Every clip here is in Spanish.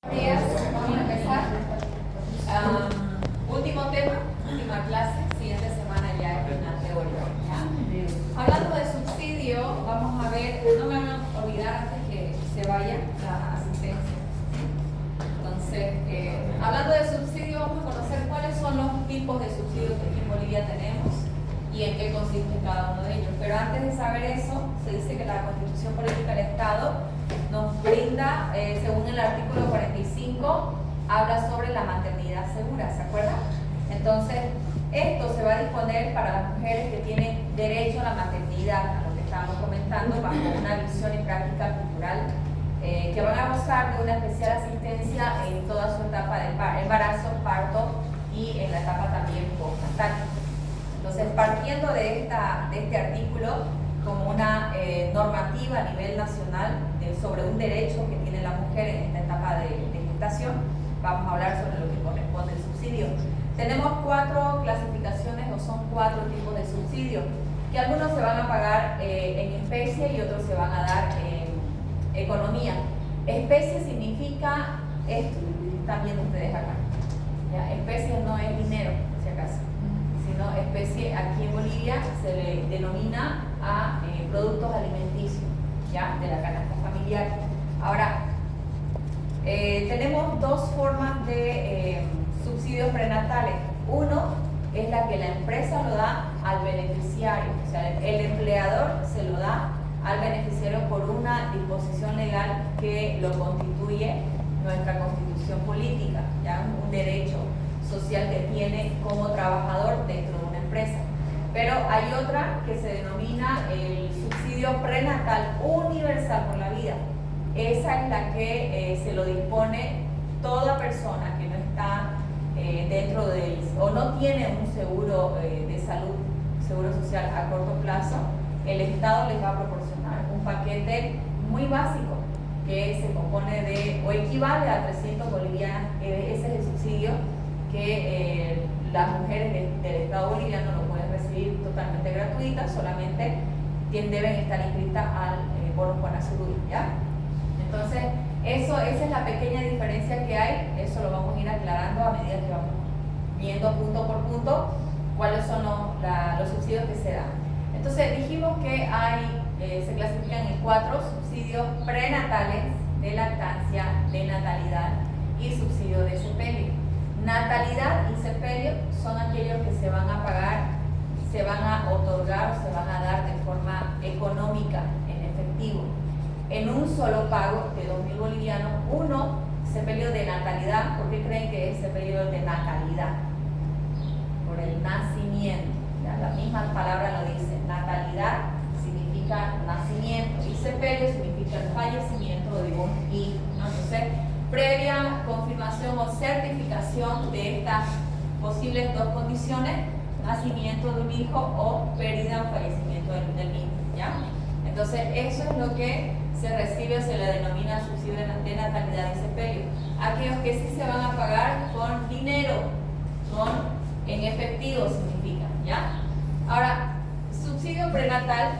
Buenos días, vamos a empezar. Último tema, última clase, siguiente semana ya es final teórico. ¿Ya? Hablando de subsidio, vamos a ver, no me van a olvidar antes que se vaya la asistencia. Entonces, hablando de subsidio, vamos a conocer cuáles son los tipos de subsidios que aquí en Bolivia tenemos y en qué consiste cada uno de ellos. Pero antes de saber eso, se dice que la Constitución Política del Estado nos brinda, según el artículo 45, habla sobre la maternidad segura, ¿se acuerdan? Entonces, esto se va a disponer para las mujeres que tienen derecho a la maternidad, a lo que estábamos comentando, bajo una visión y práctica cultural, que van a gozar de una especial asistencia en toda su etapa de embarazo, parto y en la etapa también postnatal. Entonces, partiendo de este artículo como una normativa a nivel nacional sobre un derecho que tiene la mujer en esta etapa de gestación, vamos a hablar sobre lo que corresponde al subsidio. Tenemos 4 clasificaciones o son 4 tipos de subsidio, que algunos se van a pagar en especie y otros se van a dar en economía. Especie significa esto, están viendo ustedes acá. ¿Ya? Especie no es dinero, si acaso, sino especie aquí en Bolivia se le denomina a productos alimenticios, ¿ya? De la canasta familiar. Ahora, tenemos 2 formas de subsidios prenatales. Uno es la que la empresa lo da al beneficiario, o sea, el empleador se lo da al beneficiario por una disposición legal que lo constituye nuestra constitución política, ¿ya? Un derecho social que tiene como trabajador dentro de una empresa. Pero hay otra que se denomina el subsidio prenatal universal por la vida. Esa es la que se lo dispone toda persona que no está dentro del, o no tiene un seguro de salud, seguro social a corto plazo. El Estado les va a proporcionar un paquete muy básico que se compone de, o equivale a 300 bolivianos. Ese es el subsidio que las mujeres del Estado boliviano lo pueden recibir totalmente gratuita, solamente deben estar inscritas al bono Juanasur, ¿ya? Entonces, esa es la pequeña diferencia que hay. Eso lo vamos a ir aclarando a medida que vamos viendo punto por punto cuáles son los subsidios que se dan. Entonces, dijimos que se clasifican en 4 subsidios prenatales, de lactancia, de natalidad y subsidio de sepelio. Natalidad y sepelio son aquellos que se van a pagar, se van a otorgar o se van a dar de forma económica, en efectivo, en un solo pago de 2.000 bolivianos. Uno, sepelio de natalidad. ¿Por qué creen que es sepelio de natalidad? Por el nacimiento, ¿ya? La misma palabra lo dice. Natalidad significa nacimiento y sepelio significa el fallecimiento de un hijo, ¿no? Entonces, previa confirmación o certificación de estas posibles 2 condiciones, nacimiento de un hijo o pérdida o fallecimiento del mismo, ¿ya? Entonces, eso es lo que se recibe o se le denomina subsidio de natalidad y sepelio. Aquellos que sí se van a pagar con dinero, en efectivo significa, ¿ya? Ahora, subsidio prenatal,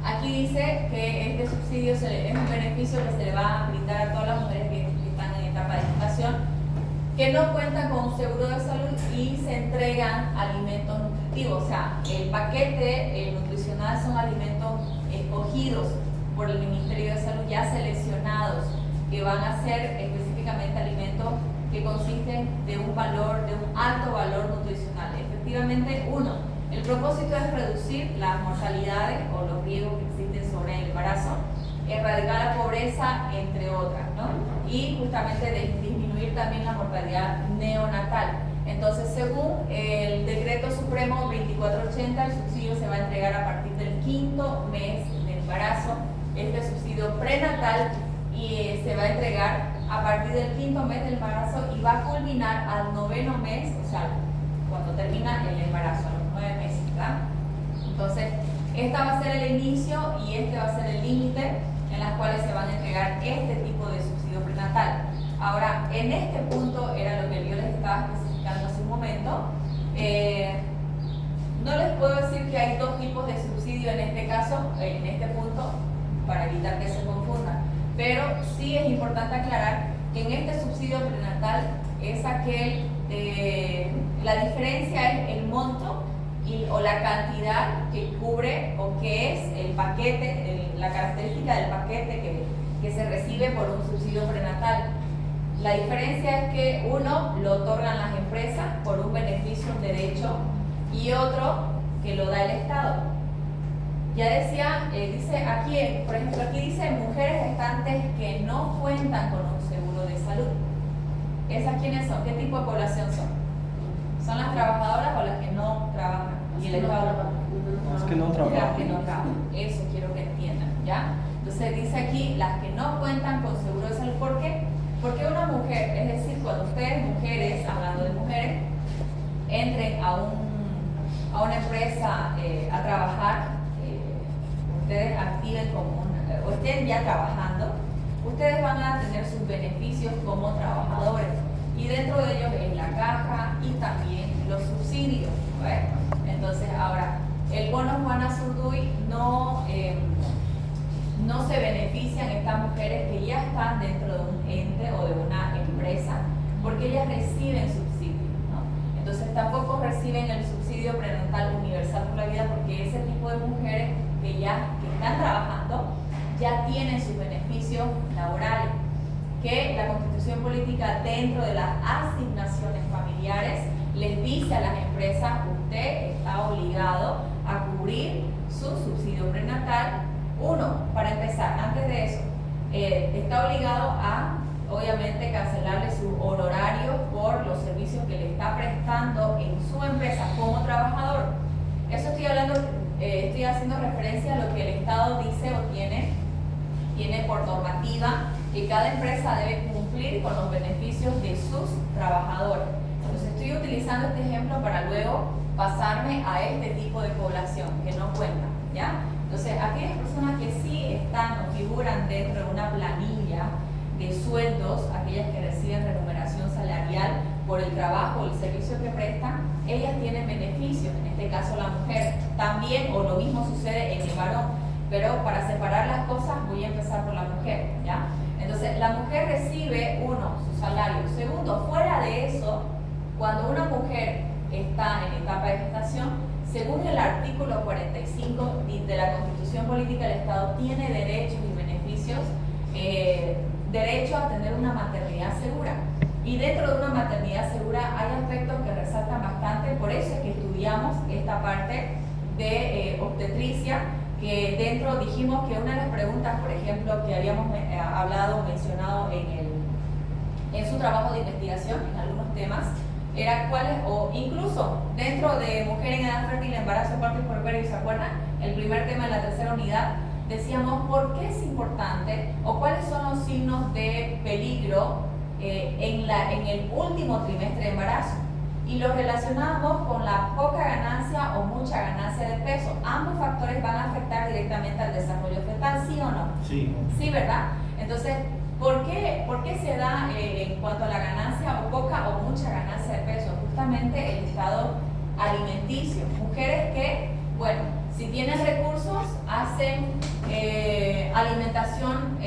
aquí dice que este subsidio es un beneficio que se le va a brindar a todas las mujeres que están en etapa de gestación, que no cuentan con un seguro de salud y se entregan alimentos nutritivos. O sea, el paquete nutricional son alimentos escogidos por el Ministerio de Salud, ya seleccionados, que van a ser específicamente alimentos que consisten de un alto valor nutricional. Efectivamente, el propósito es reducir las mortalidades o los riesgos que existen sobre el embarazo, erradicar la pobreza, entre otras, ¿no? Y justamente disminuir también la mortalidad neonatal. Entonces, según el Decreto Supremo 2480, el subsidio se va a entregar a partir del 5º mes de embarazo. Este subsidio prenatal y se va a entregar a partir del 5º mes del embarazo y va a culminar al 9º mes, o sea, cuando termina el embarazo, a los 9 meses, ¿verdad? Entonces, esta va a ser el inicio y este va a ser el límite en las cuales se van a entregar este tipo de subsidio prenatal. Ahora, en este punto era lo que yo les estaba especificando hace un momento. No les puedo decir que hay 2 tipos de subsidio en este caso, en este punto, para evitar que se confundan. Pero sí es importante aclarar que en este subsidio prenatal es aquel, la diferencia es el monto o la cantidad que cubre o que es el paquete, la característica del paquete que se recibe por un subsidio prenatal. La diferencia es que uno lo otorgan las empresas por un beneficio, un derecho, y otro que lo da el Estado. Ya decía, dice aquí, por ejemplo, aquí dice mujeres gestantes que no cuentan con un seguro de salud. ¿Esas quiénes son? ¿Qué tipo de población son? ¿Son las trabajadoras o las que no trabajan? Y el Estado. Las que no trabajan. Las que no trabajan. Eso quiero que entiendan, ¿ya? Entonces dice aquí, las que no cuentan con seguro de salud. ¿Por qué? Porque una mujer, es decir, cuando ustedes mujeres, hablando de mujeres, entren a una empresa a trabajar, ustedes activen como o estén ya trabajando, ustedes van a tener sus beneficios como trabajadores, y dentro de ellos es la caja y también los subsidios, ¿ves? Entonces ahora, el bono Juana Zurduy no se benefician estas mujeres que ya están dentro de un ente o de una empresa, porque ellas reciben subsidios, ¿no? Entonces tampoco reciben el subsidio prenatal universal por la vida, porque ese tipo de mujeres que están trabajando ya tienen sus beneficios laborales, que la Constitución Política, dentro de las asignaciones familiares, les dice a las empresas: usted está obligado a cubrir su subsidio prenatal. Uno, para empezar, antes de eso, está obligado a, obviamente, cancelarle sus honorarios por los servicios que le está prestando en su empresa como trabajador. Eso estoy hablando, estoy haciendo referencia a lo que el Estado dice o tiene por normativa, que cada empresa debe cumplir con los beneficios de sus trabajadores. Entonces estoy utilizando este ejemplo para luego pasarme a este tipo de población que no cuenta, ¿ya? Entonces, aquellas personas que sí están o figuran dentro de una planilla de sueldos, aquellas que reciben remuneración salarial por el trabajo o el servicio que prestan, ellas tienen beneficios, en este caso la mujer también, o lo mismo sucede en el varón, pero para separar las cosas voy a empezar por la mujer, ¿ya? Entonces, la mujer recibe, uno, su salario. Segundo, fuera de eso, cuando una mujer está en etapa de gestación, según el artículo 45 de la Constitución Política del Estado, tiene derechos y beneficios, derecho a tener una maternidad segura. Y dentro de una maternidad segura hay aspectos que resaltan bastante, por eso es que estudiamos esta parte de obstetricia, que dentro dijimos que una de las preguntas, por ejemplo, que habíamos mencionado en su trabajo de investigación, en algunos temas, era cuáles, o incluso dentro de mujer en edad fértil, embarazo, parto y puerperio, ¿se acuerdan? El primer tema en la tercera unidad, decíamos por qué es importante o cuáles son los signos de peligro en el último trimestre de embarazo. Y lo relacionamos con la poca ganancia o mucha ganancia de peso. Ambos factores van a afectar directamente al desarrollo fetal, ¿sí o no? Sí. Sí, ¿verdad? Entonces, ¿por qué se da en cuanto a la ganancia o poca o mucha ganancia de peso? Justamente el estado alimenticio. Mujeres que, bueno, si tienen recursos, hacen alimentación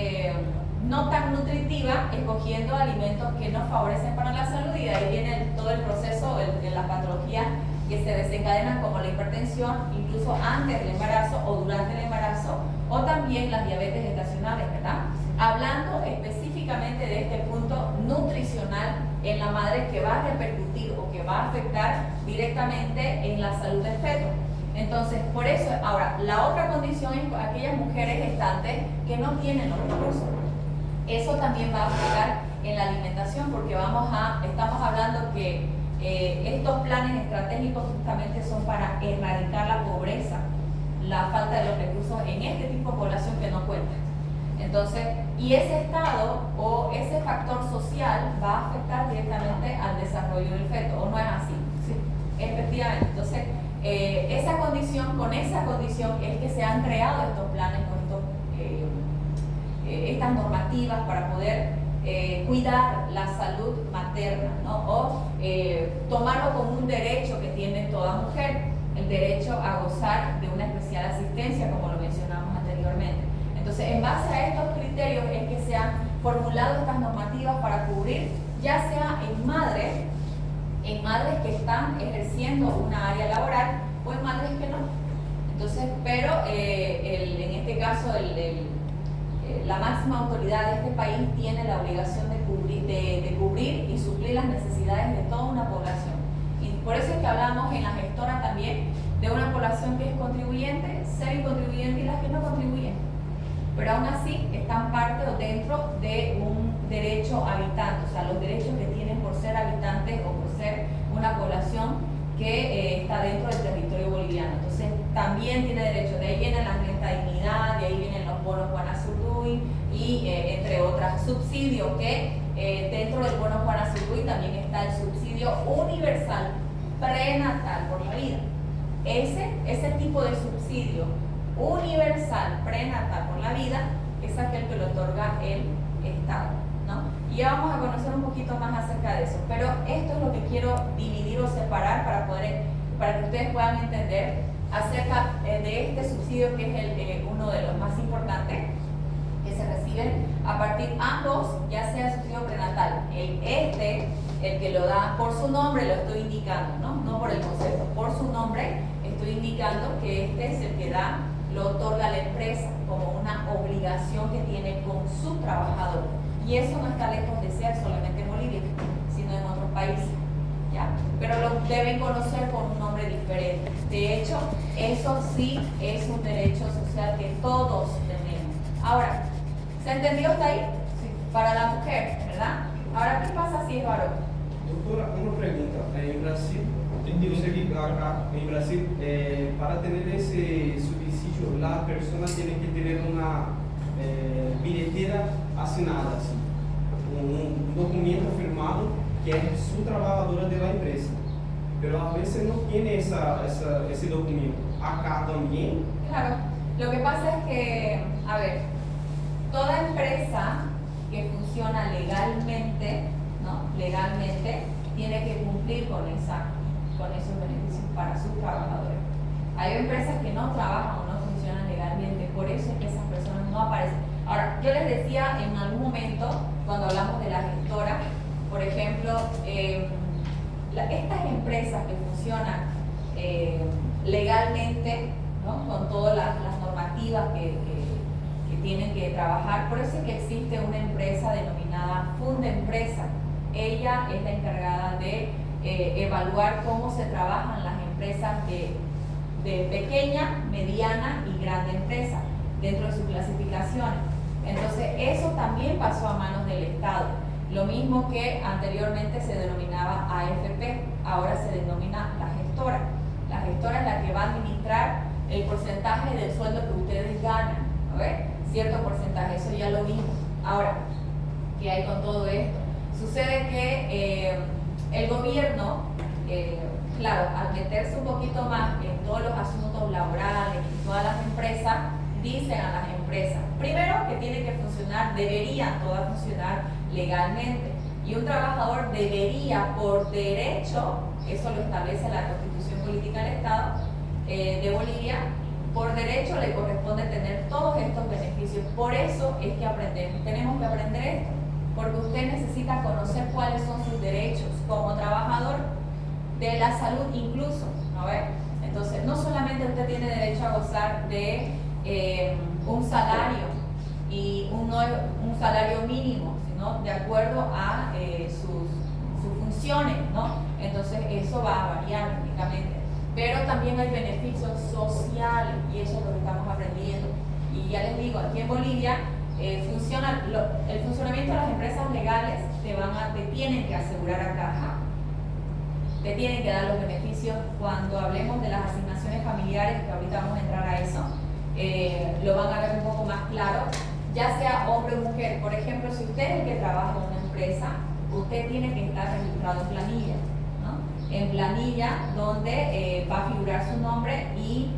no tan nutritiva, escogiendo alimentos que no favorecen para la salud, y de ahí viene todo el proceso de las patologías que se desencadenan, como la hipertensión, incluso antes del embarazo o durante el embarazo, o también las diabetes gestacionales, ¿verdad? Hablando específicamente de este punto nutricional en la madre, que va a repercutir o que va a afectar directamente en la salud del feto. Entonces, por eso, ahora, la otra condición es aquellas mujeres gestantes que no tienen los recursos. Eso también va a afectar en la alimentación, porque estamos hablando que estos planes estratégicos justamente son para erradicar la pobreza, la falta de los recursos en este tipo de población que no cuenta. Entonces, y ese estado o ese factor social va a afectar directamente al desarrollo del feto, ¿o no es así? Sí. Efectivamente. Entonces, con esa condición es que se han creado estos planes, estas normativas para poder cuidar la salud materna, ¿no? O tomarlo como un derecho que tiene toda mujer, el derecho a gozar de una especial asistencia, como lo mencionamos anteriormente. Entonces, en base a estos criterios es que se han formulado estas normativas para cubrir, ya sea en madres que están ejerciendo una área laboral o en madres que no. Entonces, pero en este caso la máxima autoridad de este país tiene la obligación de cubrir y suplir las necesidades de toda una población. Y por eso es que hablamos en la gestora también de una población que es contribuyente, semi-contribuyente y las que no contribuyen. Pero aún así están parte o dentro de un derecho habitante, o sea, los derechos que tienen por ser habitantes o por ser una población que está dentro del territorio boliviano. Entonces, también tiene derecho. De ahí viene la renta dignidad, de ahí vienen los bonos Guanazurduy y entre otros subsidios que dentro del bono Guanazurduy también está el subsidio universal prenatal por la vida. Ese tipo de subsidio universal prenatal por la vida es aquel que lo otorga el Estado, ¿no? Y ya vamos a conocer un poquito más acerca de eso, pero esto es lo que quiero dividir o separar para que ustedes puedan entender acerca de este subsidio, que es uno de los más importantes que se reciben a partir ambos, ya sea el subsidio prenatal, el que lo da por su nombre, lo estoy indicando, no por el concepto, por su nombre estoy indicando que este es el que lo otorga la empresa como una obligación que tiene con su trabajador. Y eso no está lejos de ser solamente en Bolivia, sino en otros países, ¿ya? Pero lo deben conocer con un nombre diferente. De hecho, eso sí es un derecho social que todos tenemos. Ahora, ¿se entendió hasta ahí? Sí. Para la mujer, ¿verdad? Ahora, ¿qué pasa si es varón? Doctora, una pregunta. En Brasil, yo sé que acá en Brasil, para tener ese subsidio, la persona tiene que tener una billetera asignada, así, un documento firmado que es su trabajadora de la empresa. Pero a veces no tiene ese documento. Acá también. Claro, lo que pasa es que, a ver, toda empresa que funciona legalmente, ¿no? Legalmente, tiene que cumplir con esos beneficios para sus trabajadores. Hay empresas que no trabajan o no funcionan legalmente, por eso es que esas personas no aparecen. Ahora, yo les decía en algún momento, cuando hablamos de la gestora, por ejemplo, estas empresas que funcionan legalmente, ¿no? Con todas las normativas que tienen que trabajar, por eso es que existe una empresa denominada Fundempresa. Ella es la encargada de evaluar cómo se trabajan las empresas de pequeña, mediana y grande empresa dentro de sus clasificaciones. Entonces, eso también pasó a manos del Estado. Lo mismo que anteriormente se denominaba AFP, ahora se denomina la gestora. La gestora es la que va a administrar el porcentaje del sueldo que ustedes ganan, ¿no ves? Cierto porcentaje, eso ya lo vimos. Ahora, ¿qué hay con todo esto? Sucede que el gobierno, claro, al meterse un poquito más en todos los asuntos laborales y todas las empresas, dicen a las empresas, primero que tienen que funcionar, deberían todas funcionar legalmente, y un trabajador debería por derecho, eso lo establece la Constitución Política del Estado de Bolivia, por derecho le corresponde tener todos estos beneficios. Por eso es que tenemos que aprender esto, porque usted necesita conocer cuáles son sus derechos como trabajador de la salud incluso, ¿no ve? Entonces, no solamente usted tiene derecho a gozar de un salario y un salario mínimo, sino de acuerdo a sus funciones, ¿no? Entonces, eso va a variar únicamente. Pero también hay beneficios sociales y eso es lo que estamos aprendiendo. Y ya les digo, aquí en Bolivia el funcionamiento de las empresas legales te tienen que asegurar a caja, te tienen que dar los beneficios. Cuando hablemos de las asignaciones familiares, que ahorita vamos a entrar a eso, lo van a ver un poco más claro, ya sea hombre o mujer. Por ejemplo, si usted es el que trabaja en una empresa, usted tiene que estar registrado en planilla, ¿no? En planilla donde va a figurar su nombre y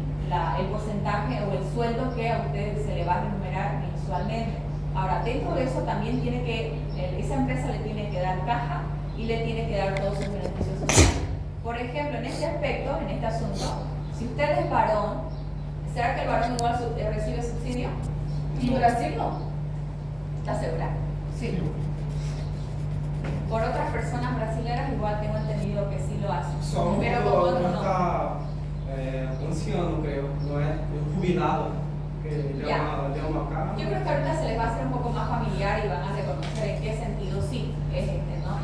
el porcentaje o el sueldo que a usted se le va a remunerar mensualmente. Ahora, dentro de eso también esa empresa le tiene que dar caja y le tiene que dar todos sus beneficios sociales. Por ejemplo, en este aspecto, en este asunto, si usted es varón, ¿será que el varón igual recibe subsidio? En Brasil no. ¿Está segura? Sí. Por otras personas brasileñas igual tengo entendido que sí lo hacen. Só pero con quando otros não no. está anciano, creio, não é? Jubilado, que Ya. tem uma cara. Yo creo que ahorita se les va a hacer un poco más familiar y van a reconocer en qué sentido sí es ¿no?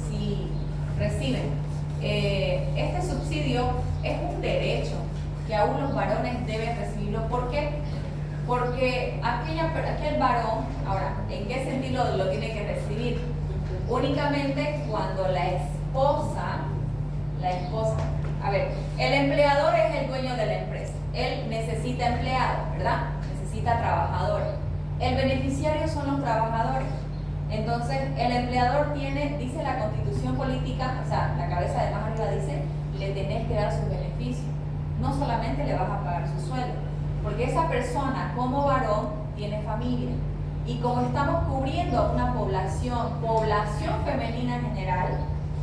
Sí reciben. Este subsidio es un derecho que aún los varones deben recibirlo. ¿Por qué? Porque aquel varón, ahora, ¿en qué sentido lo tiene que recibir? Únicamente cuando la esposa, a ver, el empleador es el dueño de la empresa, él necesita empleados, ¿verdad? Necesita trabajadores. El beneficiario son los trabajadores. Entonces, el empleador tiene, dice la Constitución política, o sea, la cabeza de más arriba dice, le tenés que dar sus beneficios. No solamente le vas a pagar su sueldo, porque esa persona como varón tiene familia. Y como estamos cubriendo a una población femenina en general,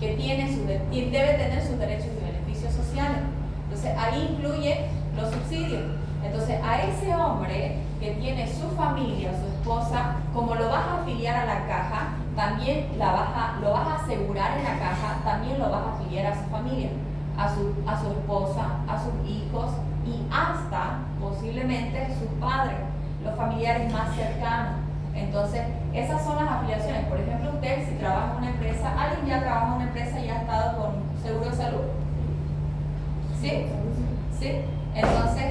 que debe tener sus derechos y beneficios sociales. Entonces, ahí incluye los subsidios. Entonces, a ese hombre que tiene su familia, su esposa, como lo vas a afiliar a la caja, también lo vas a asegurar en la caja, también lo vas a afiliar a su familia, a su esposa, a sus hijos y hasta posiblemente sus padres, los familiares más cercanos. Entonces, esas son las afiliaciones. Por ejemplo, usted si trabaja en una empresa, ¿alguien ya trabaja en una empresa y ha estado con seguro de salud? ¿Sí? ¿Sí? Entonces,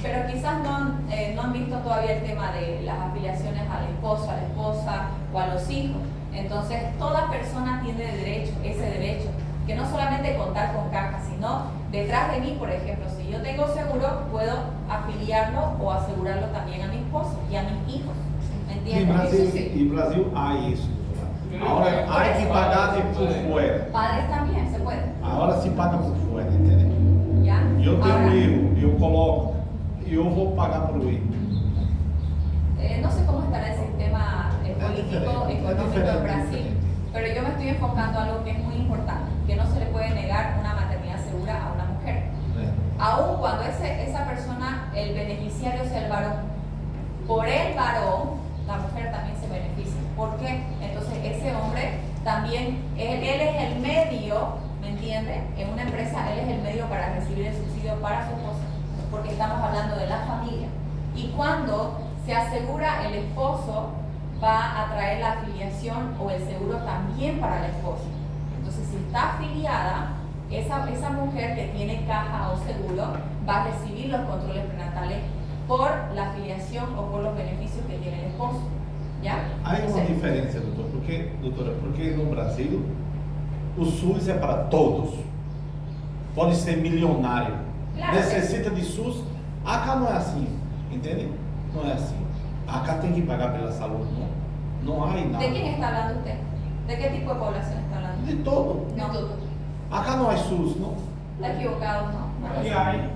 pero quizás no han visto todavía el tema de las afiliaciones al esposo, a la esposa o a los hijos. Entonces, toda persona tiene ese derecho, que no solamente contar con caja, sino detrás de mí, por ejemplo, si yo tengo seguro, puedo afiliarlo o asegurarlo también a mi esposo y a mis hijos. ¿Me entiendes? En Brasil hay eso. Ahora hay que pagar por fuera. Padres también se puede. Ahora se paga por fuera, entendeu? ¿Ya? Eu tenho Ahora, um hijo, eu coloco e eu vou pagar por ele. no sé cómo estará el sistema político, diferente, económico diferente, de Brasil, diferente. pero yo me estoy enfocando a algo que es muy importante, que no se le puede negar una maternidad segura a una mujer. Aun cuando esa persona, el beneficiario sea el varón, por el varón, la mujer también se beneficia. ¿Por qué? Entonces ese hombre también, él es el medio, ¿me entiende? En una empresa él es el medio para recibir el subsidio para su esposa, porque estamos hablando de la familia. Y cuando se asegura el esposo, va a traer la afiliación o el seguro también para la esposa. Entonces si está afiliada, esa mujer que tiene caja o seguro va a recibir los controles prenatales por la afiliación o por los beneficios que tiene el esposo. ¿Ya? Há uma Entonces, diferença, doutora, porque no Brasil o SUS é para todos. Pode ser milionário, Claro. necessita de SUS. Acá não é assim, entende? Não é assim. Acá tem que pagar pela saúde, não há nada. ¿de quién está hablando usted? ¿De qué tipo de población está hablando? De todo. No, Acá não é SUS, não. está equivocado, no. E aí,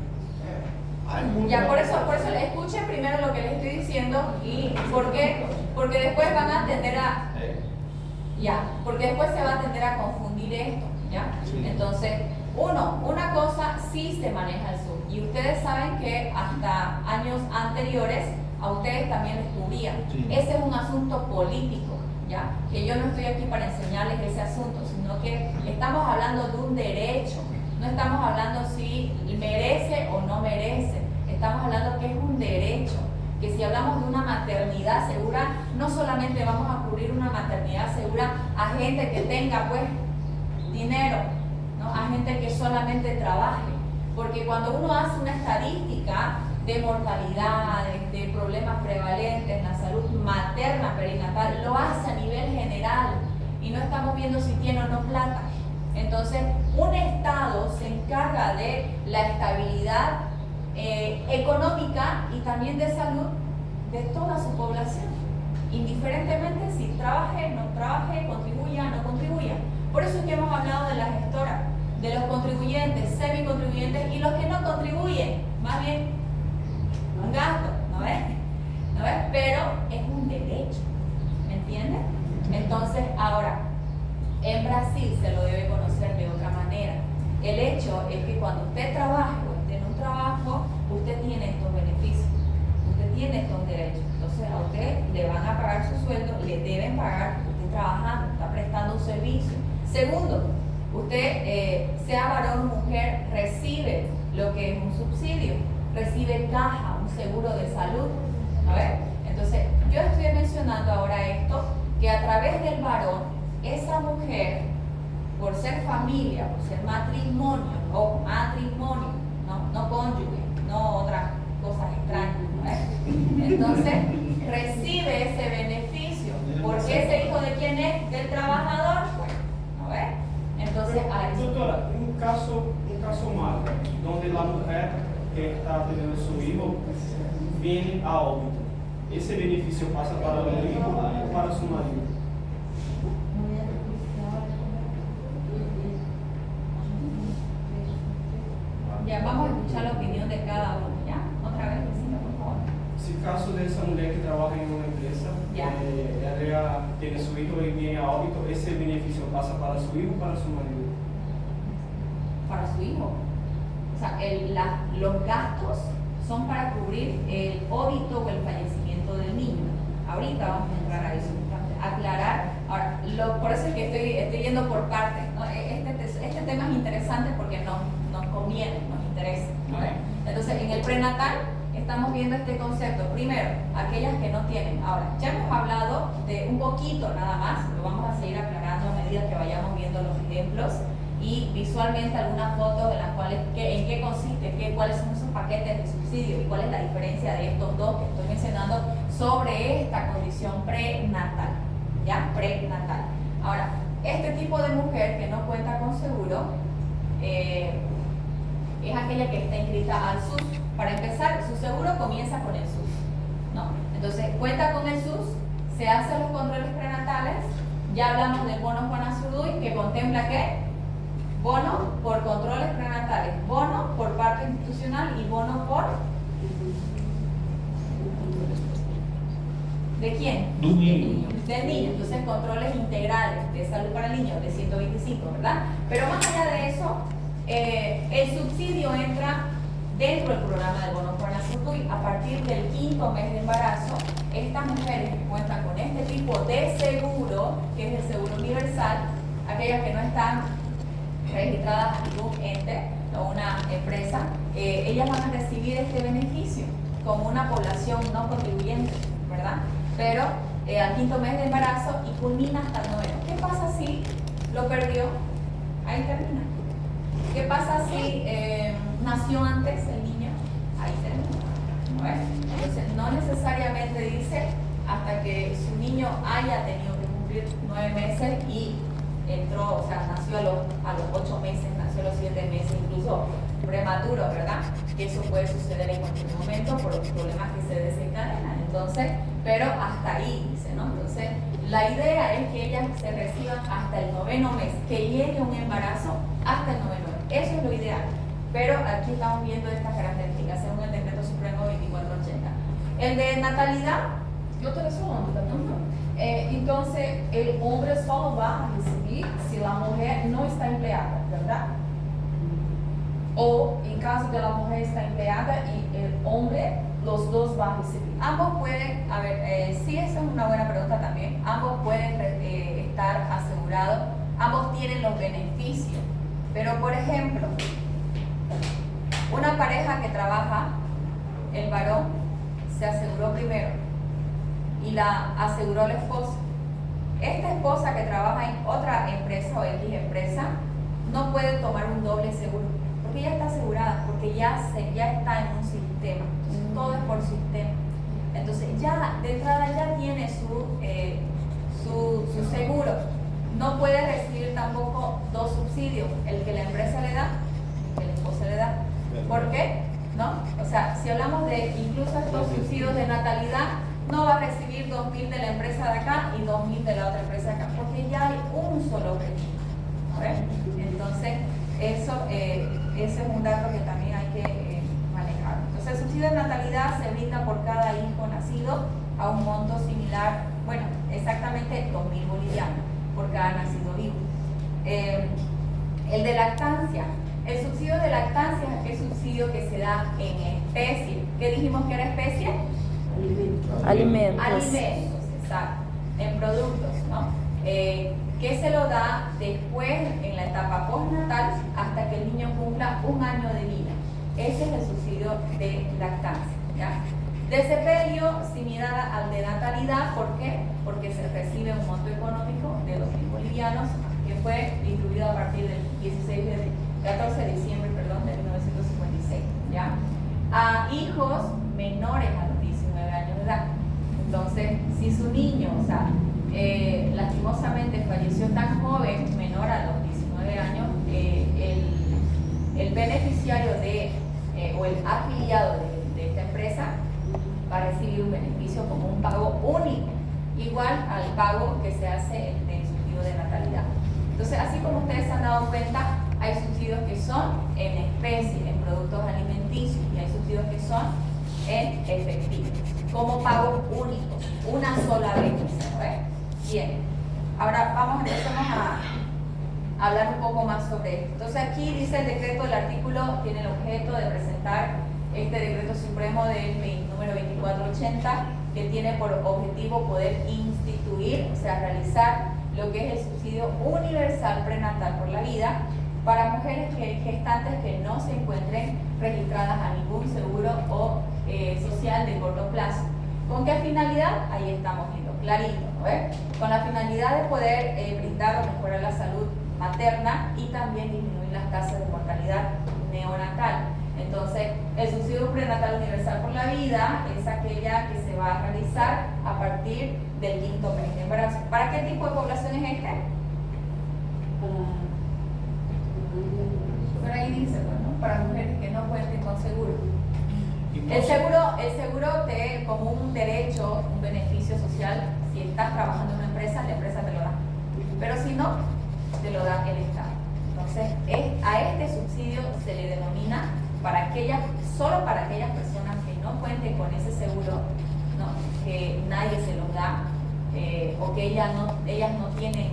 Há muito. Ya, por eso escuchen primero lo que les estoy diciendo y ¿por qué? Porque después van a tender a, porque después se va a tender a confundir esto, ¿ya? Sí. Entonces, una cosa sí se maneja el sur y ustedes saben que hasta años anteriores a ustedes también les cubría. Sí. Ese es un asunto político, ¿ya? Que yo no estoy aquí para enseñarles ese asunto, sino que estamos hablando de un derecho. No estamos hablando si merece o no merece, estamos hablando que es un derecho, que si hablamos de una maternidad segura, no solamente vamos a cubrir una maternidad segura a gente que tenga pues dinero, ¿no? A gente que solamente trabaje, porque cuando uno hace una estadística de mortalidades, de problemas prevalentes en la salud materna perinatal, lo hace a nivel general y no estamos viendo si tiene o no plata. Entonces, un Estado se encarga de la estabilidad económica y también de salud de toda su población, indiferentemente si trabaje, no trabaje, contribuya, no contribuya. Por eso es que hemos hablado de las gestoras, de los contribuyentes, semicontribuyentes y los que no contribuyen, más bien un gasto, ¿no ves? ¿No ves? Pero es un derecho, ¿me entiendes? Entonces, ahora, en Brasil se lo debe conocer de otra manera. El hecho es que cuando usted trabaje o esté en un trabajo, usted tiene estos beneficios. Usted tiene estos derechos. Entonces a usted le van a pagar su sueldo, le deben pagar porque usted está trabajando, está prestando un servicio. Segundo, usted, sea varón o mujer, recibe lo que es un subsidio, recibe caja, un seguro de salud. A ver, entonces yo estoy mencionando ahora esto, que a través del varón, esa mujer, por ser familia, por ser matrimonio, o matrimonio, no cónyuge, no otras cosas extrañas, ¿no? Entonces, recibe ese beneficio. ¿Porque ese hijo de quién es? Del trabajador, pues, ¿no ves? Entonces, Doctora, un caso malo, donde la mujer que está teniendo su hijo viene a óbito. ¿Ese beneficio pasa para el hijo o para su marido? Ya vamos a escuchar la opinión de cada uno, ¿ya? Otra vez, Luisita, por favor. Si el caso de esa mujer que trabaja en una empresa, ella tiene su hijo y viene a óbito, ¿ese beneficio pasa para su hijo o para su marido? Para su hijo. O sea, los gastos son para cubrir el óbito o el fallecimiento del niño. Ahorita vamos a entrar a eso, aclarar. Ahora, por eso es que estoy yendo por partes, ¿no? Este tema es interesante porque nos conviene, nos interesa, ¿no? Entonces, en el prenatal estamos viendo este concepto. Primero, aquellas que no tienen. Ahora, ya hemos hablado de un poquito nada más, lo vamos a seguir aclarando a medida que vayamos viendo los ejemplos y visualmente algunas fotos de las cuales, en qué consiste, cuáles son esos paquetes de subsidio y cuál es la diferencia de estos dos que estoy mencionando sobre esta condición prenatal, ¿ya? Prenatal. Ahora, este tipo de mujer que no cuenta con seguro es aquella que está inscrita al SUS. Para empezar, su seguro comienza con el SUS, ¿no? Entonces, cuenta con el SUS, se hacen los controles prenatales, ya hablamos del bono Juana Zurduy, que contempla ¿qué? Bono por controles prenatales, bono por parto institucional y bono por... ¿De quién? Del niño. Del niño. Entonces, controles integrales de salud para el niño de 125, ¿verdad? Pero más allá de eso, el subsidio entra dentro del programa del bono Juana Zurduy a partir del 5º mes de embarazo. Estas mujeres que cuentan con este tipo de seguro, que es el seguro universal, aquellas que no están registradas a ningún ente o una empresa, ellas van a recibir este beneficio como una población no contribuyente, ¿verdad? Pero al 5º mes de embarazo y culmina hasta el 9º. ¿Qué pasa si lo perdió? Ahí termina. ¿Qué pasa si nació antes el niño? Ahí termina. ¿No es? Entonces, no necesariamente dice hasta que su niño haya tenido que cumplir 9 meses y entró, o sea, nació a los 8 meses, nació a los 7 meses, incluso prematuro, ¿verdad? Que eso puede suceder en cualquier momento por los problemas que se desencadenan. Entonces, pero hasta ahí, dice, ¿no? Entonces, la idea es que ellas se reciban hasta el 9º mes, que llegue un embarazo hasta el 9º mes. Eso es lo ideal. Pero aquí estamos viendo estas características según el Decreto Supremo 2480. El de natalidad. Eu estou ressalando, tá bom? Entonces, el hombre solo va a recibir si la mujer no está empleada, ¿verdad? O en caso de la mujer está empleada y el hombre, los dos van a recibir. Ambos pueden, a ver, sí, esa es una buena pregunta también. Ambos pueden estar asegurados, ambos tienen los beneficios. Pero, por ejemplo, una pareja que trabaja, el varón se aseguró primero y la aseguró la esposa. Esta esposa que trabaja en otra empresa o X empresa no puede tomar un doble seguro porque ya está asegurada, porque ya está en un sistema. Entonces, todo es por sistema. Entonces ya de entrada ya tiene su seguro. No puede recibir tampoco dos subsidios, el que la empresa le da y el que la esposa le da. ¿Por qué? ¿No? O sea, si hablamos de incluso estos subsidios de natalidad, no va a recibir 2.000 de la empresa de acá y 2.000 de la otra empresa de acá, porque ya hay un solo registro. Entonces, ese es un dato que también hay que manejar. Entonces, el subsidio de natalidad se brinda por cada hijo nacido a un monto similar, bueno, exactamente 2.000 bolivianos por cada nacido vivo. El de lactancia. El subsidio de lactancia es el subsidio que se da en especie. ¿Qué dijimos que era especie? Alimentos. Alimentos, exacto, en productos, ¿no? Que se lo da después en la etapa postnatal hasta que el niño cumpla 1 año de vida. Ese es el subsidio de lactancia, ¿ya? De sepelio, similar al de natalidad, ¿por qué? Porque se recibe un monto económico de 2.000 bolivianos que fue distribuido a partir del 14 de diciembre de 1956, ¿ya? A hijos menores a los 19 años de edad. Entonces, si su niño, o sea, lastimosamente falleció tan joven, menor a los 19 años, el beneficiario o el afiliado de esta empresa va a recibir un beneficio como un pago único, igual al pago que se hace del subsidio de natalidad. Entonces, así como ustedes se han dado cuenta, hay subsidios que son en especie, en productos alimenticios, y hay subsidios que son en efectivo, como pago único, una sola vez. ¿Sí? Bien, ahora empezamos a hablar un poco más sobre esto. Entonces aquí dice el decreto, el artículo tiene el objeto de presentar este decreto supremo del número 2480, que tiene por objetivo poder instituir, o sea, realizar lo que es el subsidio universal prenatal por la vida para mujeres gestantes que no se encuentren registradas a ningún seguro o social de corto plazo. ¿Con qué finalidad? Ahí estamos viendo clarito, ¿no ves? Con la finalidad de poder brindar o mejorar la salud materna y también disminuir las tasas de mortalidad neonatal. Entonces, el subsidio prenatal universal por la vida es aquella que se va a realizar a partir del 5º mes de embarazo. ¿Para qué tipo de población es este? Por ahí dice, ¿no? Para mujeres que no cuenten con seguro. El seguro te, como un derecho, un beneficio social, si estás trabajando en una empresa, la empresa te lo da. Pero si no, te lo da el Estado. Entonces, a este subsidio se le denomina solo para aquellas personas que no cuenten con ese seguro, ¿no? Que nadie se los da, o que ellas no tienen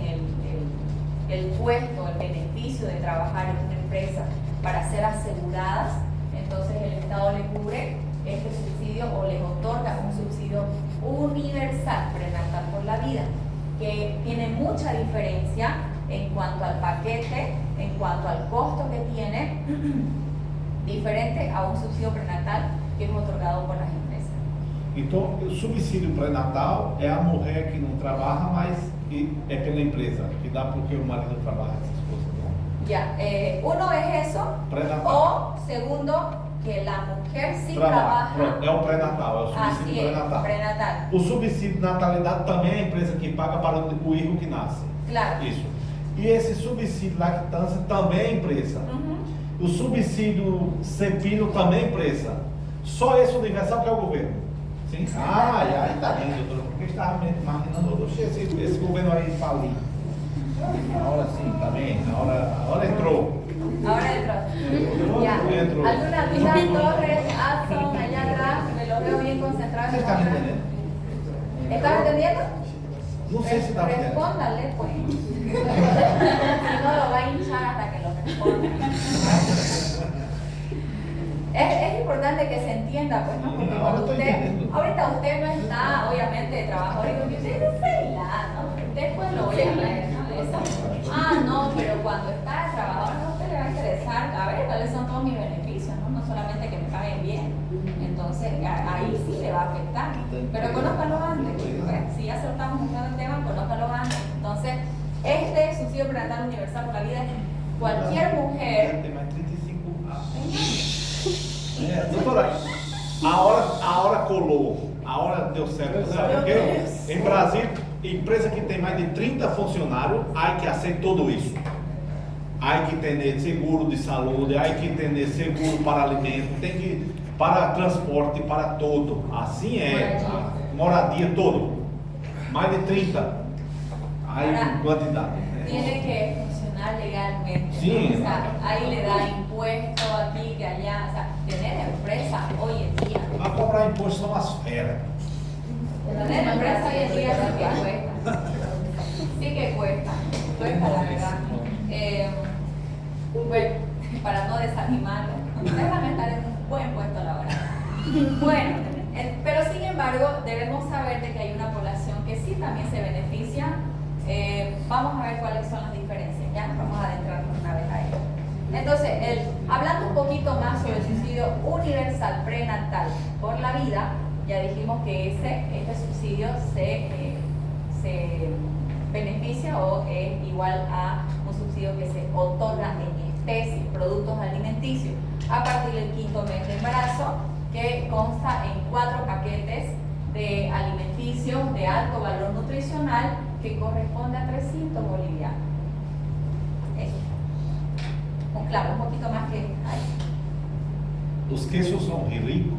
el puesto, el beneficio de trabajar en una empresa para ser aseguradas. Entonces el Estado le cubre este subsidio o les otorga un subsidio universal prenatal por la vida, que tiene mucha diferencia en cuanto al paquete, en cuanto al costo que tiene, diferente a un subsidio prenatal que es otorgado por las empresas. Então, o subsídio pré-natal é a mulher que não trabalha, mas é pela empresa, que dá porque o marido trabalha, essas coisas, não? Ya, uno es eso, Prenatal. o segundo, que la mujer sí trabaja. Pronto, é o pré-natal, é o subsídio pré-natal. Prenatal. O subsídio de natalidade também é a empresa que paga para o filho que nasce. Claro. Isso. E esse subsídio de lactância também é empresa. O subsídio sepilo também é empresa. Só esse universal que é o governo. Sim? Aí tá bem, doutor. Porque eu estava me imaginando, esse governo aí falir. Ahora sim, tá bem. Ahora entrou. Ahora entró. Ya. Entró. ¿Alguna duda, Torres, Adson, allá atrás? Me lo veo bien concentrado. Você está me entendendo? ¿Estás entendiendo? Não sei se está me entendendo. Respóndale, pues. Si no, lo va a hinchar hasta que lo responda. Es importante que se entienda, pues, ¿no? Porque cuando ahorita usted no está, obviamente, de trabajador, y usted es freelance, ¿no? Después lo voy a hablar, ¿no? De eso. No, pero cuando está de trabajador, a usted le va a interesar, a ver, cuáles son todos mis beneficios, ¿no? No solamente que me paguen bien. Entonces, ahí sí le va a afectar. Pero conózcalo antes, pues, si ya soltamos un el tema, conózcalo antes. Entonces, este subsidio prenatal universal por la vida es cualquier mujer. Tem mais 35 doutora, a hora colou, a hora deu certo, sabe por quê? Em Brasil, empresa que tem mais de 30 funcionários, há que aceitar tudo isso. Há que ter seguro de saúde, há que ter seguro para alimento, tem que para transporte, para tudo. Assim é, moradia, todo. Mais de 30. Há quantidade. Tiene que funcionar legalmente. Sí. O sea, ahí le da impuesto aquí, que allá. O sea, tener empresa hoy en día. A cobrar imposto são as feras. Tener empresa hoy en día sí que cuesta. Sí que cuesta. Cuesta, la verdad. Bueno, para no desanimarlo, déjame estar en un buen puesto laboral. Bueno, pero sin embargo, embargo, debemos saber de que hay una población que sí también se beneficia. Vamos a ver cuáles son las diferencias, ya vamos a adentrarnos una vez a ello. Entonces, hablando un poquito más sobre el subsidio universal prenatal por la vida, ya dijimos que este subsidio se beneficia o es igual a un subsidio que se otorga en especie, productos alimenticios, a partir del 5º mes de embarazo, que consta en 4 paquetes de alimenticios de alto valor nutricional que corresponde a 300 bolivianos. Eso. Claro, un poquito más que ahí. Los quesos son ricos.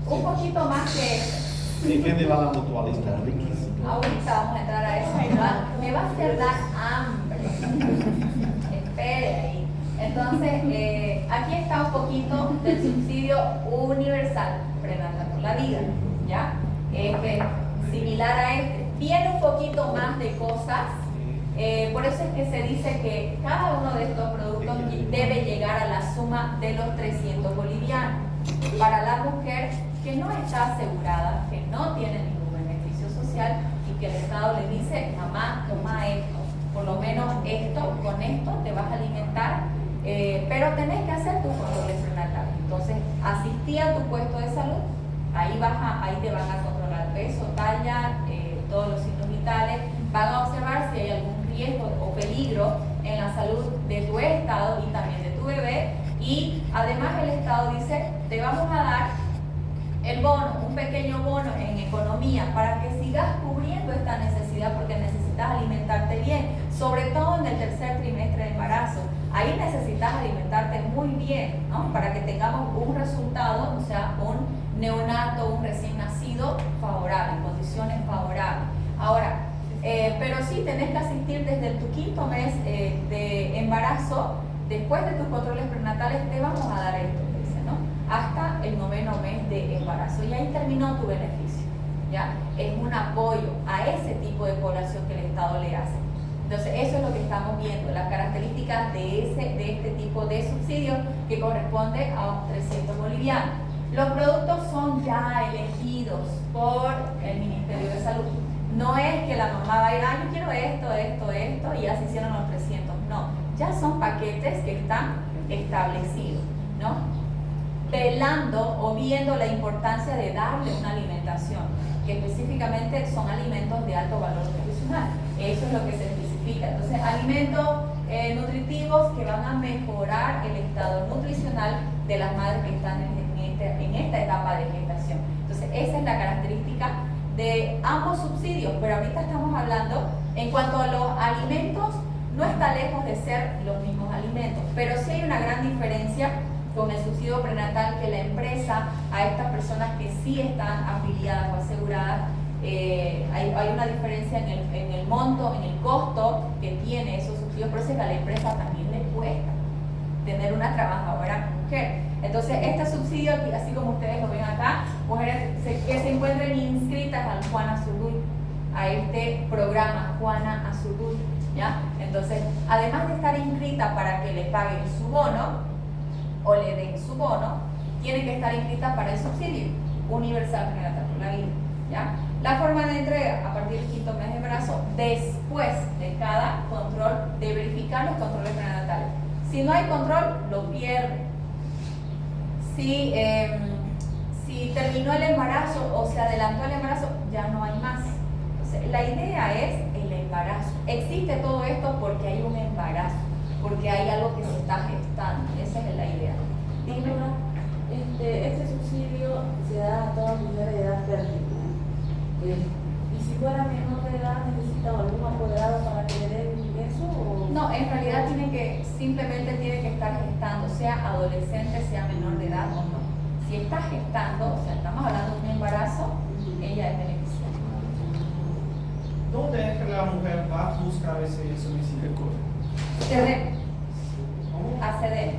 Un poquito más que eso. ¿Y qué va a la mutualista? Riquísimo. Ahorita vamos a entrar a eso. Me va a hacer dar hambre. Espere ahí. Entonces, aquí está un poquito del subsidio universal prenatal por la vida, ¿ya? Similar a este. Viene un poquito más de cosas. Por eso es que se dice que cada uno de estos productos debe llegar a la suma de los 300 bolivianos. Para la mujer que no está asegurada, que no tiene ningún beneficio social y que el Estado le dice, mamá, toma esto, por lo menos esto, con esto te vas a alimentar, pero tenés que hacer tus controles prenatales. Entonces, asistí a tu puesto de salud, ahí te van a controlar peso, talla, todos los signos vitales, van a observar si hay algún riesgo o peligro en la salud de tu estado y también de tu bebé, y además el Estado dice, te vamos a dar el bono, un pequeño bono en economía para que sigas cubriendo esta necesidad, porque necesitas alimentarte bien, sobre todo en el 3er trimestre de embarazo. Ahí necesitas alimentarte muy bien, ¿no? Para que tengamos un resultado, o sea, un neonato, un recién nacido favorable, en condiciones favorables. Ahora, pero sí tenés que asistir desde tu 5º mes de embarazo. Después de tus controles prenatales te vamos a dar esto, dice, ¿no? Hasta el 9º mes de embarazo, y ahí terminó tu beneficio, ¿ya? Es un apoyo a ese tipo de población que el Estado le hace. Entonces, eso es lo que estamos viendo, las características de este tipo de subsidio que corresponde a 300 bolivianos. Los productos son ya elegidos por el Ministerio de Salud. No es que la mamá va a ir, yo quiero esto, y ya se hicieron los 300. No, ya son paquetes que están establecidos, ¿no? Velando o viendo la importancia de darle una alimentación, que específicamente son alimentos de alto valor nutricional. Eso es lo que se especifica. Entonces, alimentos nutritivos que van a mejorar el estado nutricional de las madres que están en esta etapa de gestación. Entonces, esa es la característica de ambos subsidios, pero ahorita estamos hablando en cuanto a los alimentos, no está lejos de ser los mismos alimentos, pero sí hay una gran diferencia con el subsidio prenatal, que la empresa a estas personas que sí están afiliadas o aseguradas, hay una diferencia en el monto, en el costo que tiene esos subsidios, por eso es que a la empresa también le cuesta tener una trabajadora mujer. Entonces, este subsidio, así como ustedes lo ven acá, mujeres que se encuentren inscritas al Juana Azurduy, a este programa Juana Azurduy, ¿ya? Entonces, además de estar inscrita para que le paguen su bono o le den su bono, tiene que estar inscrita para el subsidio universal prenatal por la vida, ¿ya? La forma de entrega, a partir del 5º mes de embarazo, después de cada control, de verificar los controles prenatales. Si no hay control, lo pierde. Si terminó el embarazo o se adelantó el embarazo, ya no hay más. Entonces, la idea es el embarazo. Existe todo esto porque hay un embarazo, porque hay algo que se está gestando. Esa es la idea. Dime. Este subsidio se da a todas las mujeres de edad fértil, ¿no? Y si fuera menor de edad, ¿necesita algún apoderado para que le den eso? ¿O? No, en realidad simplemente tiene que estar gestando, sea adolescente, sea menor de edad o no. Si está gestando, o sea, estamos hablando de un embarazo, ella es beneficiaria. ¿Dónde es que la mujer va a buscar ese subsidio? CDM, ¿Cómo? a CDM.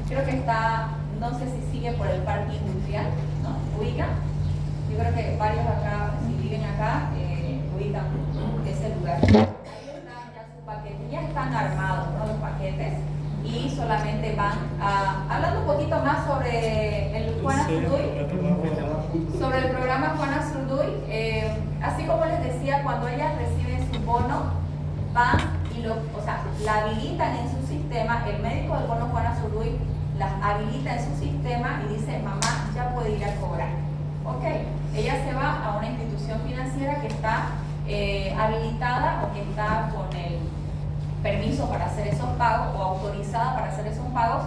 Creo que está, no sé si sigue por el parque industrial, ¿no? Ubica. Yo creo que varios acá, si viven acá, ubican ese lugar. Ahí están ya sus paquetes, ya están armados, ¿no? Los paquetes, y solamente van hablando un poquito más sobre el Juana Zurduy, sobre el programa Juana Zurduy. Así como les decía, cuando ellas reciben su bono, van y la habilitan en su sistema. El médico del bono Juana Zurduy las habilita en su sistema y dice: mamá ya puede ir a cobrar. Ok, ella se va a una institución financiera que está habilitada o que está con el permiso para hacer esos pagos o autorizada para hacer esos pagos,